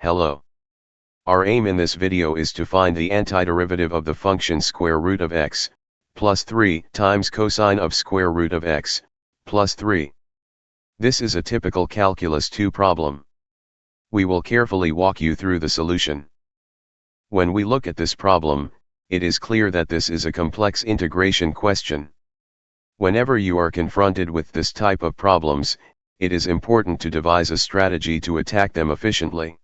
Hello. Our aim in this video is to find the antiderivative of the function square root of x plus 3 times cosine of square root of x plus 3. This is a typical calculus 2 problem. We will carefully walk you through the solution. When we look at this problem, it is clear that this is a complex integration question. Whenever you are confronted with this type of problems, it is important to devise a strategy to attack them efficiently.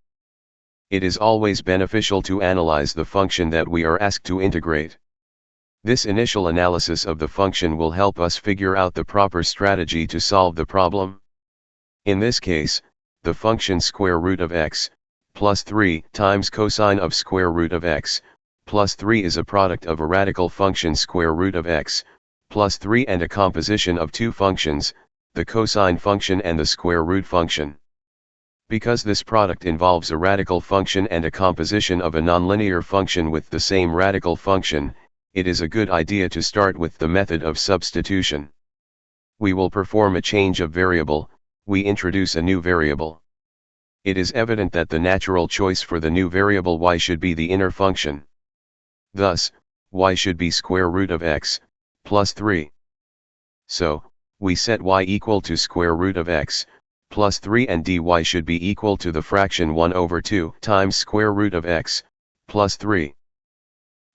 It is always beneficial to analyze the function that we are asked to integrate. This initial analysis of the function will help us figure out the proper strategy to solve the problem. In this case, the function square root of x plus 3 times cosine of square root of x plus 3 is a product of a radical function square root of x plus 3 and a composition of two functions, the cosine function and the square root function. Because this product involves a radical function and a composition of a nonlinear function with the same radical function, it is a good idea to start with the method of substitution. We will perform a change of variable, we introduce a new variable. It is evident that the natural choice for the new variable y should be the inner function. Thus, y should be square root of x plus 3. So, we set y equal to square root of x plus 3 and dy should be equal to the fraction 1 over 2 times square root of x plus 3.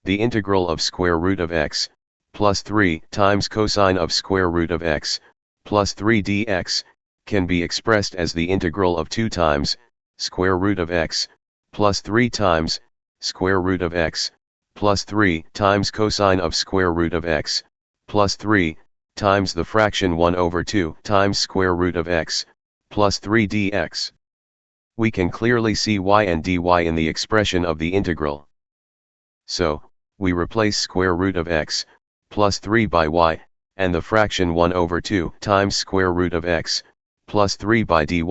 The integral of square root of x plus 3 times cosine of square root of x plus 3 dx can be expressed as the integral of 2 times square root of x plus 3 times square root of x plus 3 times cosine of square root of x plus 3 times the fraction 1 over 2 times square root of x plus 3 dx. We can clearly see y and dy in the expression of the integral. So, we replace square root of x plus 3 by y, and the fraction 1 over 2 times square root of x plus 3 by dy.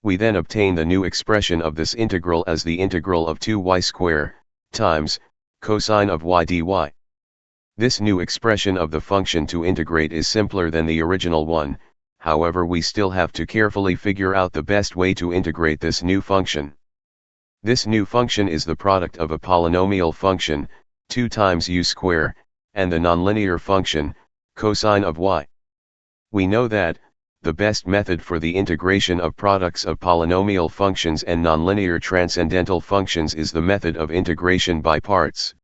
We then obtain the new expression of this integral as the integral of 2y square times cosine of y dy. This new expression of the function to integrate is simpler than the original one, however we still have to carefully figure out the best way to integrate this new function. This new function is the product of a polynomial function, 2 times u square, and the nonlinear function, cosine of y. We know that, the best method for the integration of products of polynomial functions and nonlinear transcendental functions is the method of integration by parts.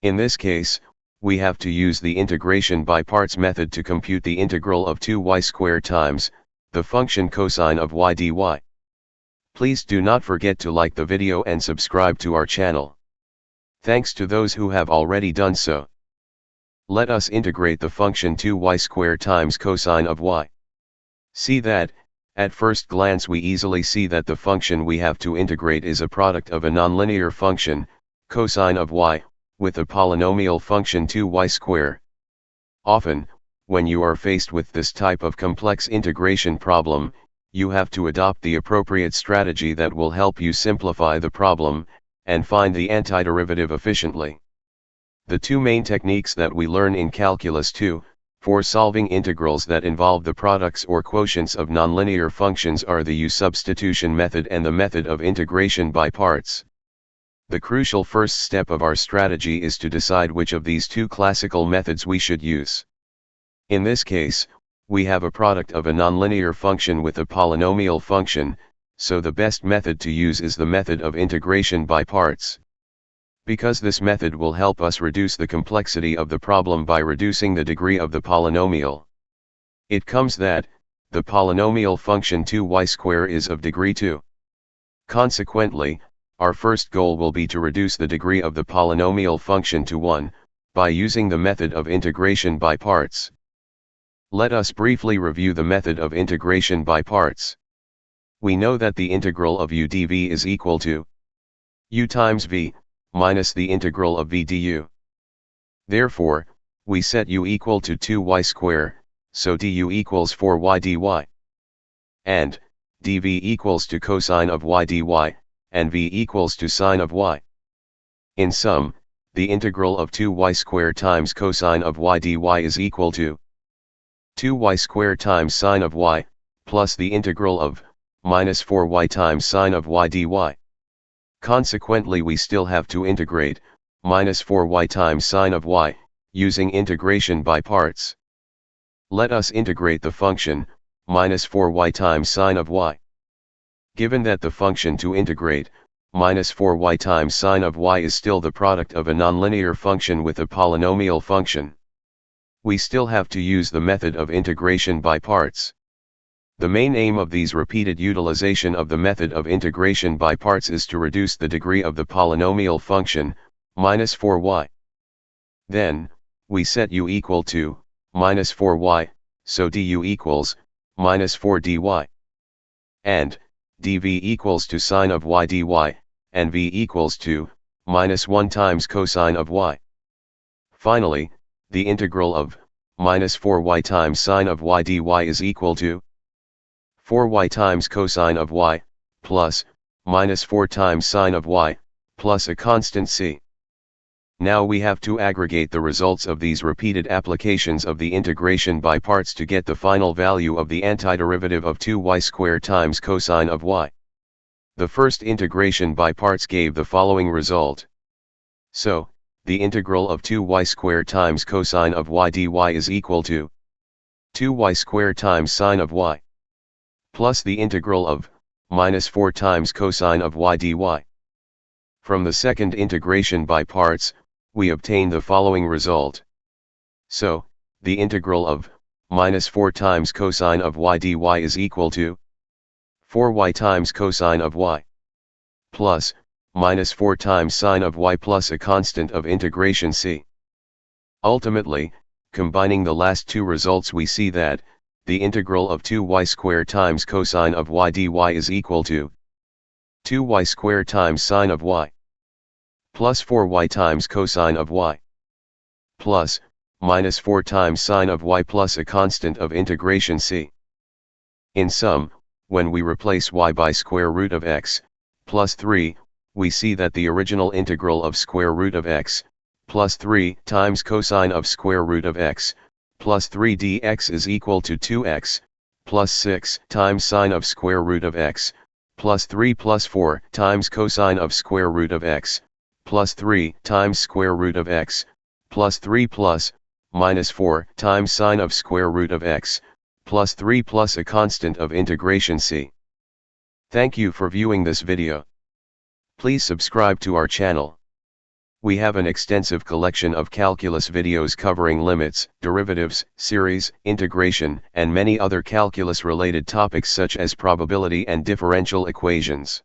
In this case, we have to use the integration by parts method to compute the integral of 2y squared times the function cosine of y dy. Please do not forget to like the video and subscribe to our channel. Thanks to those who have already done so. Let us integrate the function 2y squared times cosine of y. See that, at first glance we easily see that the function we have to integrate is a product of a nonlinear function, cosine of y, with a polynomial function 2y square. Often, when you are faced with this type of complex integration problem, you have to adopt the appropriate strategy that will help you simplify the problem, and find the antiderivative efficiently. The two main techniques that we learn in Calculus 2, for solving integrals that involve the products or quotients of nonlinear functions are the U-Substitution method and the method of integration by parts. The crucial first step of our strategy is to decide which of these two classical methods we should use. In this case, we have a product of a nonlinear function with a polynomial function, so the best method to use is the method of integration by parts. Because this method will help us reduce the complexity of the problem by reducing the degree of the polynomial. It comes that, the polynomial function 2y square is of degree 2. Consequently, our first goal will be to reduce the degree of the polynomial function to 1, by using the method of integration by parts. Let us briefly review the method of integration by parts. We know that the integral of u dv is equal to u times v, minus the integral of v du. Therefore, we set u equal to 2y square, so du equals 4y dy. And, dv equals to cosine of y dy, and v equals to sine of y. In sum, the integral of 2y squared times cosine of y dy is equal to 2y squared times sine of y, plus the integral of minus 4y times sine of y dy. Consequently we still have to integrate, minus 4y times sine of y, using integration by parts. Let us integrate the function, minus 4y times sine of y. Given that the function to integrate, minus 4y times sine of y is still the product of a nonlinear function with a polynomial function, we still have to use the method of integration by parts. The main aim of these repeated utilization of the method of integration by parts is to reduce the degree of the polynomial function, minus 4y. Then, we set u equal to, minus 4y, so du equals, minus 4 dy. And, dv equals to sine of y dy, and v equals to, minus 1 times cosine of y. Finally, the integral of, minus 4y times sine of y dy is equal to 4y times cosine of y, plus, minus 4 times sine of y, plus a constant c. Now we have to aggregate the results of these repeated applications of the integration by parts to get the final value of the antiderivative of 2y squared times cosine of y. The first integration by parts gave the following result. So, the integral of 2y squared times cosine of y dy is equal to 2y squared times sine of y, plus the integral of, minus 4 times cosine of y dy. From the second integration by parts, we obtain the following result. So, the integral of, minus 4 times cosine of y dy is equal to 4y times cosine of y, plus, minus 4 times sine of y plus a constant of integration c. Ultimately, combining the last two results we see that, the integral of 2y squared times cosine of y dy is equal to 2y squared times sine of y, plus 4y times cosine of y, plus, minus 4 times sine of y plus a constant of integration c. In sum, when we replace y by square root of x, plus 3, we see that the original integral of square root of x, plus 3 times cosine of square root of x, plus 3 dx is equal to 2x, plus 6 times sine of square root of x, plus 3 plus 4 times cosine of square root of x, plus 3 times square root of x, plus 3 plus, minus 4 times sine of square root of x, plus 3 plus a constant of integration c. Thank you for viewing this video. Please subscribe to our channel. We have an extensive collection of calculus videos covering limits, derivatives, series, integration, and many other calculus-related topics such as probability and differential equations.